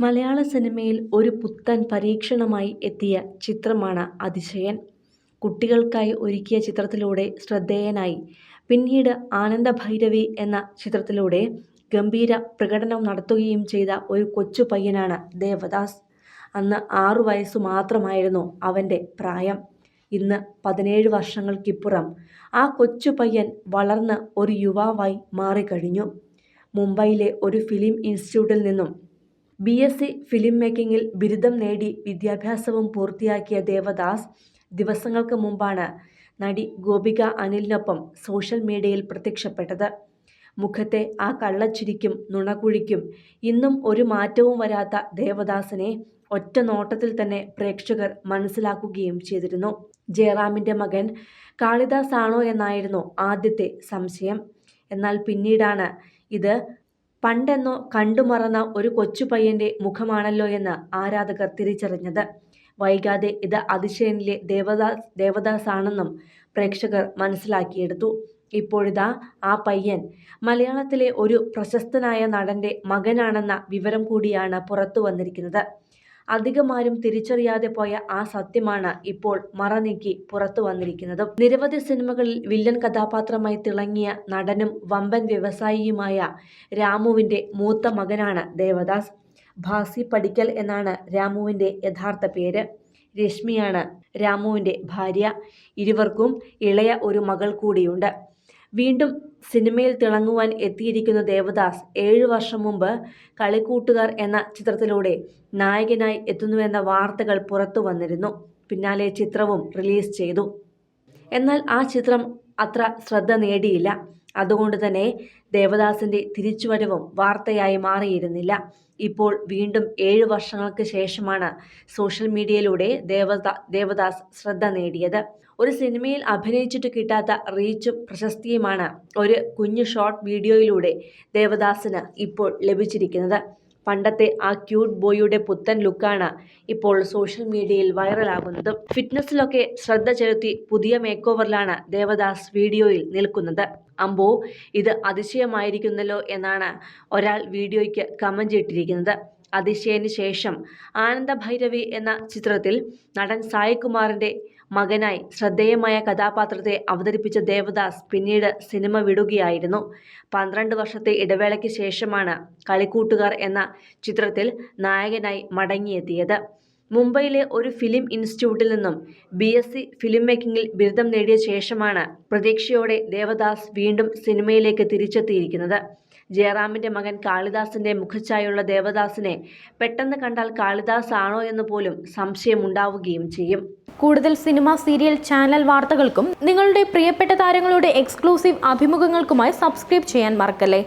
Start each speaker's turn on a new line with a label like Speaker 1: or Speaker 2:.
Speaker 1: മലയാള സിനിമയിൽ ഒരു പുത്തൻ പരീക്ഷണമായി എത്തിയ ചിത്രമാണ് അതിശയൻ. കുട്ടികൾക്കായി ഒരുക്കിയ ചിത്രത്തിലൂടെ ശ്രദ്ധേയനായി. പിന്നീട് ആനന്ദഭൈരവി എന്ന ചിത്രത്തിലൂടെ ഗംഭീര പ്രകടനം നടത്തുകയും ചെയ്ത ഒരു കൊച്ചു പയ്യനാണ് ദേവദാസ്. അന്ന് 6 വയസ്സു മാത്രമായിരുന്നു അവൻ്റെ പ്രായം. ഇന്ന് 17 വർഷങ്ങൾക്കിപ്പുറം ആ കൊച്ചു പയ്യൻ വളർന്ന് ഒരു യുവാവായി മാറിക്കഴിഞ്ഞു. മുംബൈയിലെ ഒരു ഫിലിം ഇൻസ്റ്റിറ്റ്യൂട്ടിൽ നിന്നും BSc ഫിലിം മേക്കിങ്ങിൽ ബിരുദം നേടി വിദ്യാഭ്യാസവും പൂർത്തിയാക്കിയ ദേവദാസ് ദിവസങ്ങൾക്ക് മുമ്പാണ് നടി ഗോപിക അനിലിനൊപ്പം സോഷ്യൽ മീഡിയയിൽ പ്രത്യക്ഷപ്പെട്ടത്. മുഖത്തെ ആ കള്ളച്ചിരിക്കും നുണക്കുഴിക്കും ഇന്നും ഒരു മാറ്റവും വരാത്ത ദേവദാസിനെ ഒറ്റ നോട്ടത്തിൽ തന്നെ പ്രേക്ഷകർ മനസ്സിലാക്കുകയും ചെയ്തിരുന്നു. ജയറാമിൻ്റെ മകൻ കാളിദാസ് ആണോ എന്നായിരുന്നു ആദ്യത്തെ സംശയം. എന്നാൽ പിന്നീടാണ് ഇത് പണ്ടെന്നോ കണ്ടുമറന്ന ഒരു കൊച്ചു പയ്യൻ്റെ മുഖമാണല്ലോ എന്ന് ആരാധകർ തിരിച്ചറിഞ്ഞത്. വൈകാതെ ഇത് അതിശയനിലെ ദേവദാസ് ആണെന്നും പ്രേക്ഷകർ മനസ്സിലാക്കിയെടുത്തു. ഇപ്പോഴിതാ ആ പയ്യൻ മലയാളത്തിലെ ഒരു പ്രശസ്തനായ നടൻ്റെ മകനാണെന്ന വിവരം കൂടിയാണ് പുറത്തു വന്നിരിക്കുന്നത്. അധികമാരും തിരിച്ചറിയാതെ പോയ ആ സത്യമാണ് ഇപ്പോൾ മറനീക്കി പുറത്തു വന്നിരിക്കുന്നതും. നിരവധി സിനിമകളിൽ വില്ലൻ കഥാപാത്രമായി തിളങ്ങിയ നടനും വമ്പൻ വ്യവസായിയുമായ രാമുവിൻ്റെ മൂത്ത മകനാണ് ദേവദാസ്. ഭാസി പടിക്കൽ എന്നാണ് രാമുവിൻ്റെ യഥാർത്ഥ പേര്. രശ്മിയാണ് രാമുവിൻ്റെ ഭാര്യ. ഇരുവർക്കും ഇളയ ഒരു മകൾ കൂടിയുണ്ട്. വീണ്ടും സിനിമയിൽ തിളങ്ങുവാൻ എത്തിയിരിക്കുന്ന ദേവദാസ് 7 വർഷം മുമ്പ് കളിക്കൂട്ടുകാർ എന്ന ചിത്രത്തിലൂടെ നായകനായി എത്തുന്നുവെന്ന വാർത്തകൾ പുറത്തു വന്നിരുന്നു. പിന്നാലെ ചിത്രവും റിലീസ് ചെയ്തു. എന്നാൽ ആ ചിത്രം അത്ര ശ്രദ്ധ നേടിയില്ല. അതുകൊണ്ട് തന്നെ ദേവദാസിൻ്റെ തിരിച്ചുവരവും വാർത്തയായി മാറിയിരുന്നില്ല. ഇപ്പോൾ വീണ്ടും 7 വർഷങ്ങൾക്ക് ശേഷമാണ് സോഷ്യൽ മീഡിയയിലൂടെ ദേവദാസ് ശ്രദ്ധ നേടിയത്. ഒരു സിനിമയിൽ അഭിനയിച്ചിട്ട് കിട്ടാത്ത റീച്ചും പ്രശസ്തിയുമാണ് ഒരു കുഞ്ഞു ഷോർട്ട് വീഡിയോയിലൂടെ ദേവദാസിന് ഇപ്പോൾ ലഭിച്ചിരിക്കുന്നത്. പണ്ടത്തെ ആ ക്യൂട്ട് ബോയിയുടെ പുത്തൻ ലുക്കാണ് ഇപ്പോൾ സോഷ്യൽ മീഡിയയിൽ വൈറലാകുന്നതും. ഫിറ്റ്നസ്സിലൊക്കെ ശ്രദ്ധ ചെലുത്തി പുതിയ മേക്ക് ഓവറിലാണ് ദേവദാസ് വീഡിയോയിൽ നിൽക്കുന്നത്. അമ്പോ, ഇത് അതിശയമായിരിക്കുന്നല്ലോ എന്നാണ് ഒരാൾ വീഡിയോയ്ക്ക് കമന്റ് ഇട്ടിരിക്കുന്നത്. അതിശയന് ശേഷം ആനന്ദഭൈരവി എന്ന ചിത്രത്തിൽ നടൻ സായികുമാറിൻ്റെ മകനായി ശ്രദ്ധേയമായ കഥാപാത്രത്തെ അവതരിപ്പിച്ച ദേവദാസ് പിന്നീട് സിനിമ വിടുകയായിരുന്നു. 12 വർഷത്തെ ഇടവേളയ്ക്ക് ശേഷമാണ് കളിക്കൂട്ടുകാർ എന്ന ചിത്രത്തിൽ നായകനായി മടങ്ങിയെത്തിയത്. മുംബൈയിലെ ഒരു ഫിലിം ഇൻസ്റ്റിറ്റ്യൂട്ടിൽ നിന്നും BSc ഫിലിം മേക്കിങ്ങിൽ ബിരുദം നേടിയ ശേഷമാണ് പ്രതീക്ഷയോടെ ദേവദാസ് വീണ്ടും സിനിമയിലേക്ക് തിരിച്ചെത്തിയിരിക്കുന്നത്. ജയറാമിൻ്റെ മകൻ കാളിദാസിൻ്റെ മുഖച്ഛായുള്ള ദേവദാസിനെ പെട്ടെന്ന് കണ്ടാൽ കാളിദാസ് ആണോ എന്ന് പോലും സംശയമുണ്ടാവുകയും ചെയ്യും.
Speaker 2: കൂടുതൽ സിനിമ, സീരിയൽ, ചാനൽ വാർത്തകൾക്കും നിങ്ങളുടെ പ്രിയപ്പെട്ട താരങ്ങളുടെ എക്സ്ക്ലൂസീവ് അഭിമുഖങ്ങൾക്കുമായി സബ്സ്ക്രൈബ് ചെയ്യാൻ മറക്കല്ലേ.